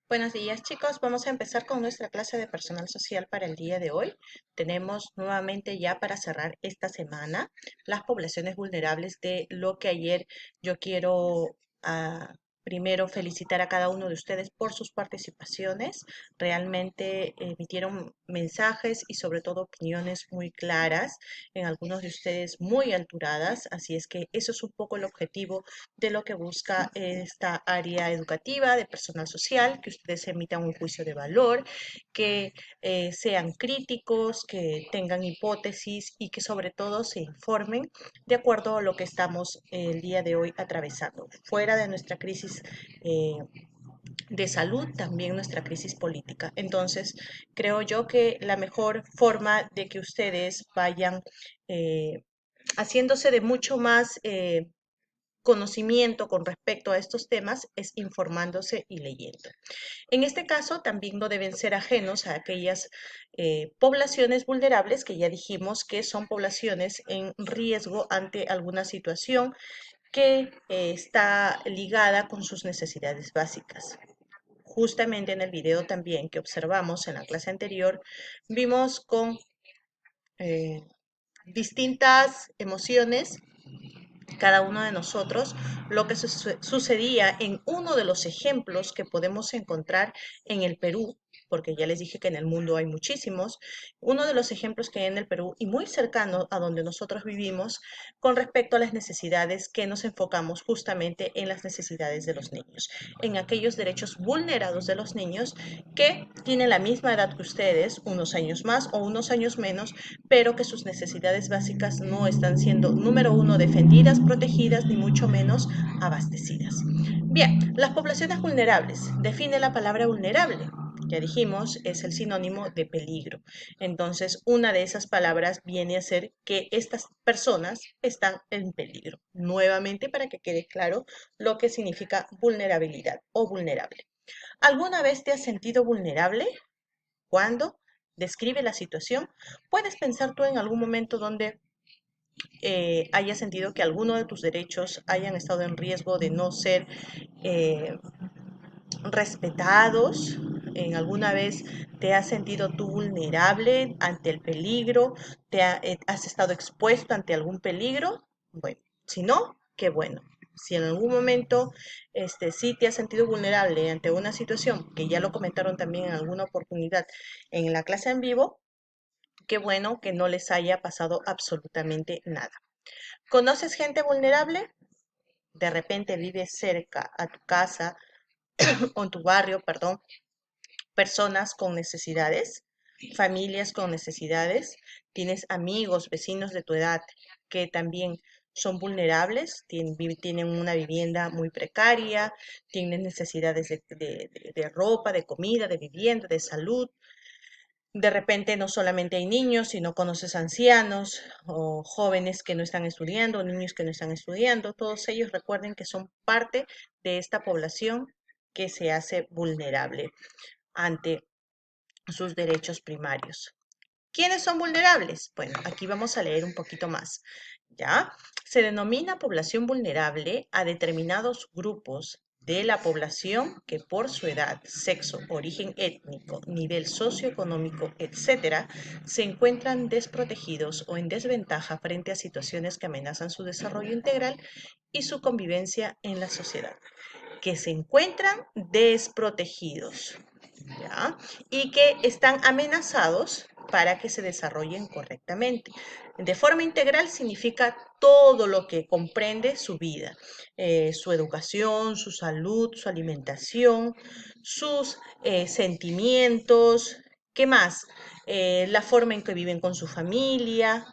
Buenos días, chicos. Vamos a empezar con nuestra clase de personal social para el día de hoy. Tenemos nuevamente ya para cerrar esta semana las poblaciones vulnerables de lo que ayer yo quiero primero felicitar a cada uno de ustedes por sus participaciones. Realmente emitieron mensajes y sobre todo opiniones muy claras, en algunos de ustedes muy alturadas. Así es que eso es un poco el objetivo de lo que busca esta área educativa de personal social, que ustedes emitan un juicio de valor, que sean críticos, que tengan hipótesis y que sobre todo se informen de acuerdo a lo que estamos el día de hoy atravesando. Fuera de nuestra crisis de salud, también nuestra crisis política. Entonces, creo yo que la mejor forma de que ustedes vayan eh, haciéndose de mucho más conocimiento con respecto a estos temas es informándose y leyendo. En este caso, también no deben ser ajenos a aquellas poblaciones vulnerables que ya dijimos que son poblaciones en riesgo ante alguna situación que está ligada con sus necesidades básicas. Justamente en el video también que observamos en la clase anterior, vimos con eh, distintas emociones cada uno de nosotros lo que sucedía en uno de los ejemplos que podemos encontrar en el Perú, porque ya les dije que en el mundo hay muchísimos, uno de los ejemplos que hay en el Perú y muy cercano a donde nosotros vivimos con respecto a las necesidades que nos enfocamos justamente en las necesidades de los niños, en aquellos derechos vulnerados de los niños que tienen la misma edad que ustedes, unos años más o unos años menos, pero que sus necesidades básicas no están siendo, número uno, defendidas, protegidas, ni mucho menos abastecidas. Bien, las poblaciones vulnerables. Define la palabra vulnerable. Ya dijimos, es el sinónimo de peligro. Entonces, una de esas palabras viene a ser que estas personas están en peligro. Nuevamente, para que quede claro lo que significa vulnerabilidad o vulnerable. ¿Alguna vez te has sentido vulnerable? ¿Cuándo? Describe la situación. ¿Puedes pensar tú en algún momento donde hayas sentido que alguno de tus derechos hayan estado en riesgo de no ser eh, respetados? ¿En alguna vez te has sentido tú vulnerable ante el peligro? ¿Has estado expuesto ante algún peligro? Bueno, si no, qué bueno. Si en algún momento sí te has sentido vulnerable ante una situación, que ya lo comentaron también en alguna oportunidad en la clase en vivo, qué bueno que no les haya pasado absolutamente nada. ¿Conoces gente vulnerable? De repente vives cerca a tu casa o en tu barrio, perdón, personas con necesidades, familias con necesidades, tienes amigos, vecinos de tu edad que también son vulnerables, tienen una vivienda muy precaria, tienen necesidades de ropa, de comida, de vivienda, de salud. De repente no solamente hay niños, sino conoces ancianos o jóvenes que no están estudiando, niños que no están estudiando. Todos ellos recuerden que son parte de esta población que se hace vulnerable ante sus derechos primarios. ¿Quiénes son vulnerables? Bueno, aquí vamos a leer un poquito más. ¿Ya? Se denomina población vulnerable a determinados grupos de la población que por su edad, sexo, origen étnico, nivel socioeconómico, etcétera, se encuentran desprotegidos o en desventaja frente a situaciones que amenazan su desarrollo integral y su convivencia en la sociedad, que se encuentran desprotegidos, ¿ya? Y que están amenazados para que se desarrollen correctamente. De forma integral significa todo lo que comprende su vida, su educación, su salud, su alimentación, sus sentimientos, ¿qué más? La forma en que viven con su familia,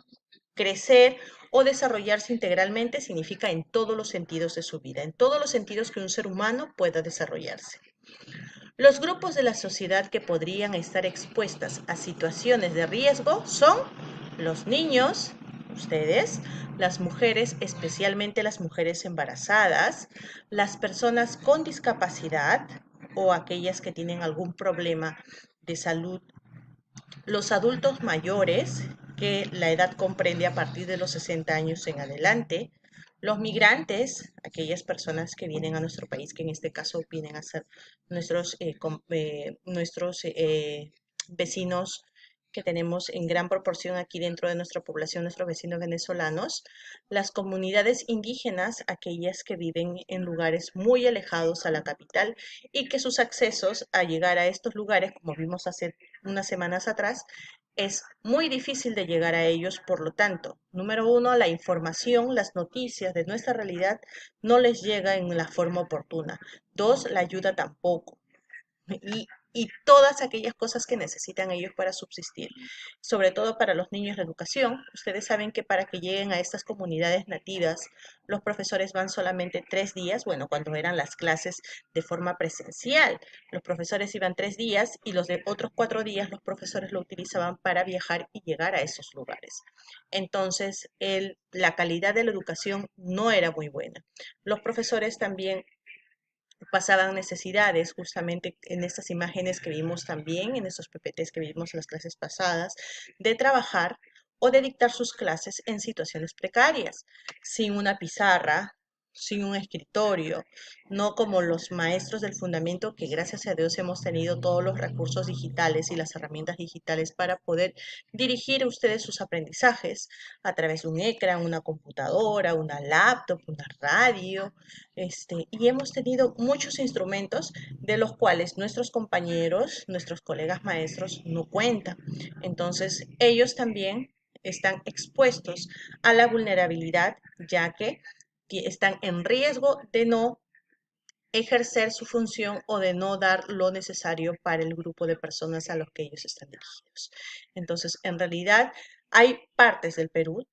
crecer o desarrollarse integralmente significa en todos los sentidos de su vida, en todos los sentidos que un ser humano pueda desarrollarse. Los grupos de la sociedad que podrían estar expuestas a situaciones de riesgo son los niños, ustedes, las mujeres, especialmente las mujeres embarazadas, las personas con discapacidad o aquellas que tienen algún problema de salud, los adultos mayores, que la edad comprende a partir de los 60 años en adelante, Los migrantes, aquellas personas que vienen a nuestro país, que en este caso vienen a ser nuestros vecinos que tenemos en gran proporción aquí dentro de nuestra población, nuestros vecinos venezolanos, las comunidades indígenas, aquellas que viven en lugares muy alejados a la capital y que sus accesos a llegar a estos lugares, como vimos hace unas semanas atrás, es muy difícil de llegar a ellos. Por lo tanto, número uno, la información, las noticias de nuestra realidad no les llega en la forma oportuna. Dos, la ayuda tampoco. Y todas aquellas cosas que necesitan ellos para subsistir, sobre todo para los niños la educación. Ustedes saben que para que lleguen a estas comunidades nativas, los profesores van solamente 3 días, bueno, cuando eran las clases de forma presencial, los profesores iban 3 días y los de otros 4 días los profesores lo utilizaban para viajar y llegar a esos lugares. Entonces, la calidad de la educación no era muy buena. Los profesores también pasaban necesidades, justamente en estas imágenes que vimos también, en estos PPTs que vimos en las clases pasadas, de trabajar o de dictar sus clases en situaciones precarias, sin una pizarra, sin un escritorio, no como los maestros del fundamento que gracias a Dios hemos tenido todos los recursos digitales y las herramientas digitales para poder dirigir a ustedes sus aprendizajes a través de un ecran, una computadora, una laptop, una radio, y hemos tenido muchos instrumentos de los cuales nuestros compañeros, nuestros colegas maestros no cuentan. Entonces, ellos también están expuestos a la vulnerabilidad, ya que están en riesgo de no ejercer su función o de no dar lo necesario para el grupo de personas a los que ellos están dirigidos. Entonces, en realidad, hay partes del Perú,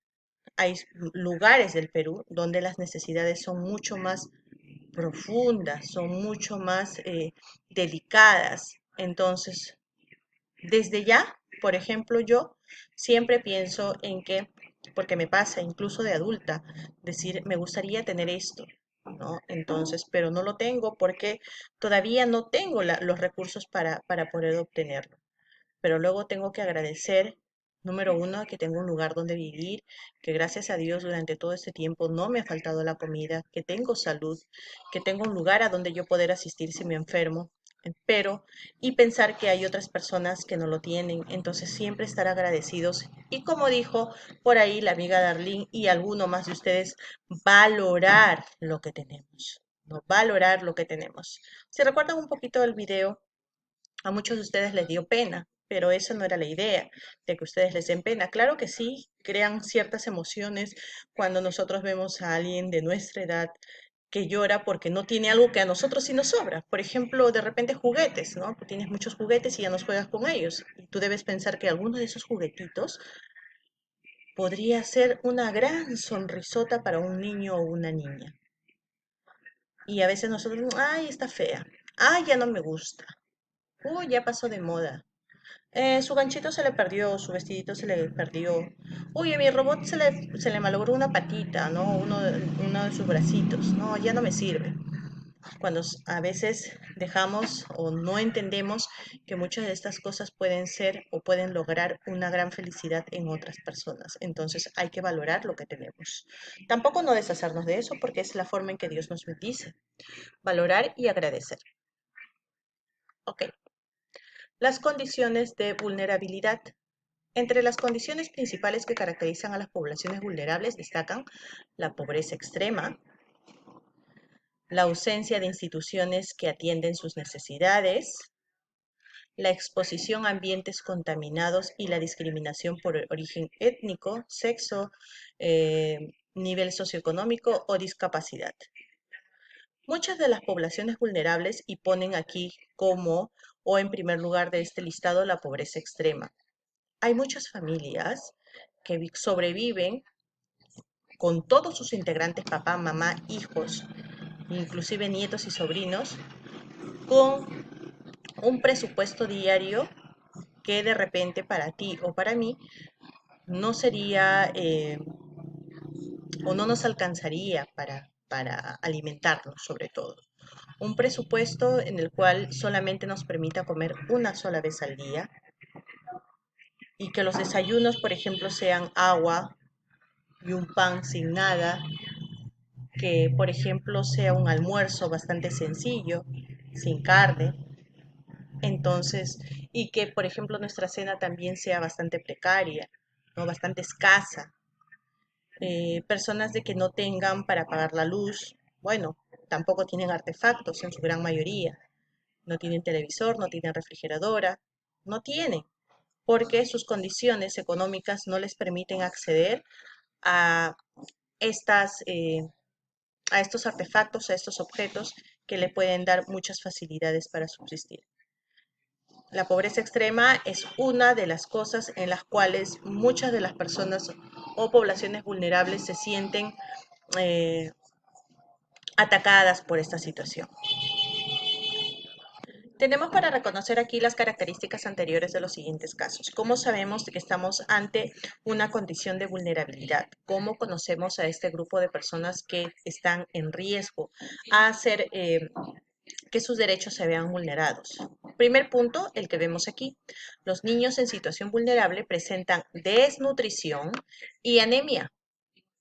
hay lugares del Perú donde las necesidades son mucho más profundas, son mucho más delicadas. Entonces, desde ya, por ejemplo, yo siempre pienso en que, porque me pasa incluso de adulta, decir, me gustaría tener esto, ¿no? Entonces, pero no lo tengo porque todavía no tengo los recursos para poder obtenerlo, pero luego tengo que agradecer, número uno, que tengo un lugar donde vivir, que gracias a Dios durante todo este tiempo no me ha faltado la comida, que tengo salud, que tengo un lugar a donde yo poder asistir si me enfermo. Pero, y pensar que hay otras personas que no lo tienen, entonces siempre estar agradecidos. Y como dijo por ahí la amiga Darlene y alguno más de ustedes, valorar lo que tenemos, ¿no? Valorar lo que tenemos. Si recuerdan un poquito el video, a muchos de ustedes les dio pena, pero esa no era la idea, de que ustedes les den pena. Claro que sí, crean ciertas emociones cuando nosotros vemos a alguien de nuestra edad que llora porque no tiene algo que a nosotros sí nos sobra. Por ejemplo, de repente juguetes, ¿no? Tienes muchos juguetes y ya no juegas con ellos. Y tú debes pensar que alguno de esos juguetitos podría ser una gran sonrisota para un niño o una niña. Y a veces nosotros, ay, está fea. Ay, ya no me gusta. Uy, ya pasó de moda. Su ganchito se le perdió, su vestidito se le perdió. Uy, a mi robot se le malogró una patita, ¿no? Uno de sus bracitos. No, ya no me sirve. Cuando a veces dejamos o no entendemos que muchas de estas cosas pueden ser o pueden lograr una gran felicidad en otras personas. Entonces hay que valorar lo que tenemos. Tampoco no deshacernos de eso porque es la forma en que Dios nos bendice. Valorar y agradecer. Ok. Las condiciones de vulnerabilidad. Entre las condiciones principales que caracterizan a las poblaciones vulnerables destacan la pobreza extrema, la ausencia de instituciones que atienden sus necesidades, la exposición a ambientes contaminados y la discriminación por origen étnico, sexo, nivel socioeconómico o discapacidad. Muchas de las poblaciones vulnerables y ponen aquí como o en primer lugar de este listado la pobreza extrema. Hay muchas familias que sobreviven con todos sus integrantes, papá, mamá, hijos, inclusive nietos y sobrinos, con un presupuesto diario que de repente para ti o para mí no sería o no nos alcanzaría para alimentarnos sobre todo. Un presupuesto en el cual solamente nos permita comer una sola vez al día y que los desayunos, por ejemplo, sean agua y un pan sin nada, que, por ejemplo, sea un almuerzo bastante sencillo, sin carne, entonces, y que, por ejemplo, nuestra cena también sea bastante precaria, ¿no? Bastante escasa. Personas de que no tengan para pagar la luz, bueno, tampoco tienen artefactos en su gran mayoría. No tienen televisor, no tienen refrigeradora, no tienen, porque sus condiciones económicas no les permiten acceder a estas, a estos artefactos, a estos objetos que le pueden dar muchas facilidades para subsistir. La pobreza extrema es una de las cosas en las cuales muchas de las personas o poblaciones vulnerables se sienten eh, atacadas por esta situación. Tenemos para reconocer aquí las características anteriores de los siguientes casos. ¿Cómo sabemos que estamos ante una condición de vulnerabilidad? ¿Cómo conocemos a este grupo de personas que están en riesgo a hacer que sus derechos se vean vulnerados? Primer punto, el que vemos aquí. Los niños en situación vulnerable presentan desnutrición y anemia,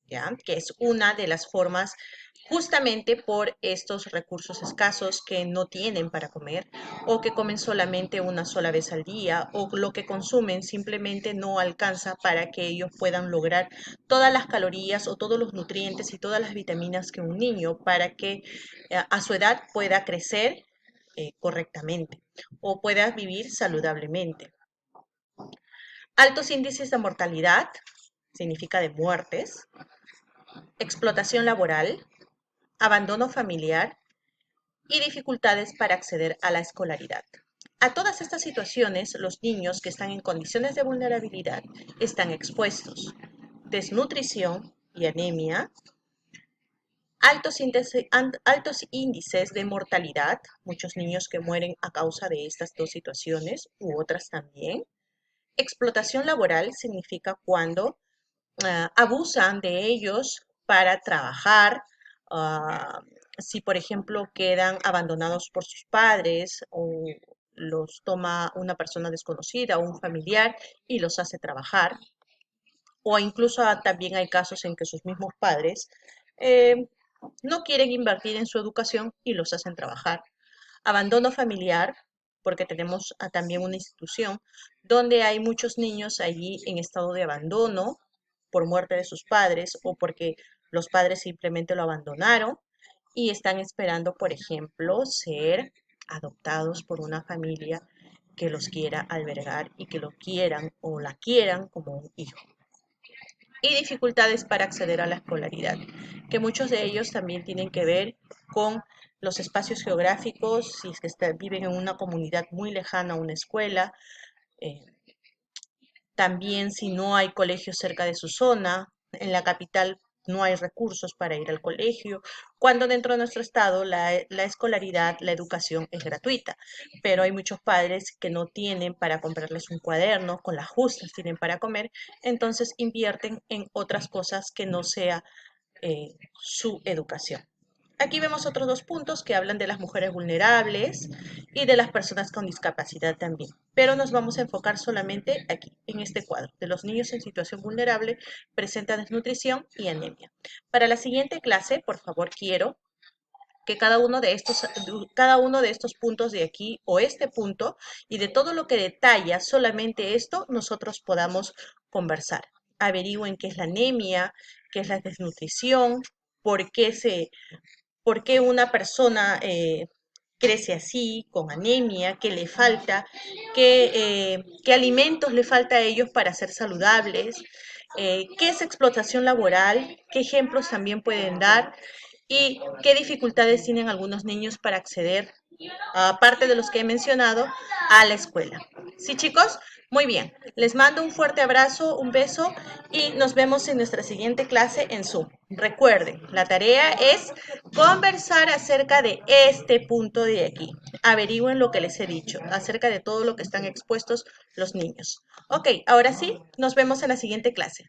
¿ya? Que es una de las formas justamente por estos recursos escasos que no tienen para comer o que comen solamente una sola vez al día o lo que consumen simplemente no alcanza para que ellos puedan lograr todas las calorías o todos los nutrientes y todas las vitaminas que un niño para que a su edad pueda crecer correctamente o pueda vivir saludablemente. Altos índices de mortalidad, significa de muertes, explotación laboral, abandono familiar y dificultades para acceder a la escolaridad. A todas estas situaciones, los niños que están en condiciones de vulnerabilidad están expuestos. Desnutrición y anemia, altos índices de mortalidad, muchos niños que mueren a causa de estas dos situaciones u otras también. Explotación laboral significa cuando abusan de ellos para trabajar, uh, si por ejemplo quedan abandonados por sus padres o los toma una persona desconocida o un familiar y los hace trabajar, o incluso también hay casos en que sus mismos padres eh, no quieren invertir en su educación y los hacen trabajar. Abandono familiar, porque tenemos también una institución donde hay muchos niños allí en estado de abandono por muerte de sus padres o porque los padres simplemente lo abandonaron y están esperando, por ejemplo, ser adoptados por una familia que los quiera albergar y que lo quieran o la quieran como un hijo. Y dificultades para acceder a la escolaridad, que muchos de ellos también tienen que ver con los espacios geográficos, si es que viven en una comunidad muy lejana a una escuela, eh, también si no hay colegio cerca de su zona, en la capital no hay recursos para ir al colegio, cuando dentro de nuestro estado la escolaridad, la educación es gratuita, pero hay muchos padres que no tienen para comprarles un cuaderno, con las justas tienen para comer, entonces invierten en otras cosas que no sea su educación. Aquí vemos otros dos puntos que hablan de las mujeres vulnerables y de las personas con discapacidad también. Pero nos vamos a enfocar solamente aquí, en este cuadro, de los niños en situación vulnerable, presentan desnutrición y anemia. Para la siguiente clase, por favor, quiero que cada uno de estos puntos de aquí o este punto y de todo lo que detalla solamente esto, nosotros podamos conversar. Averigüen qué es la anemia, qué es la desnutrición, por qué por qué una persona crece así, con anemia, qué le falta, qué alimentos le falta a ellos para ser saludables, qué es explotación laboral, qué ejemplos también pueden dar y qué dificultades tienen algunos niños para acceder, aparte de los que he mencionado, a la escuela. ¿Sí, chicos? Muy bien. Les mando un fuerte abrazo, un beso y nos vemos en nuestra siguiente clase en Zoom. Recuerden, la tarea es conversar acerca de este punto de aquí. Averigüen lo que les he dicho, acerca de todo lo que están expuestos los niños. Ok, ahora sí, nos vemos en la siguiente clase.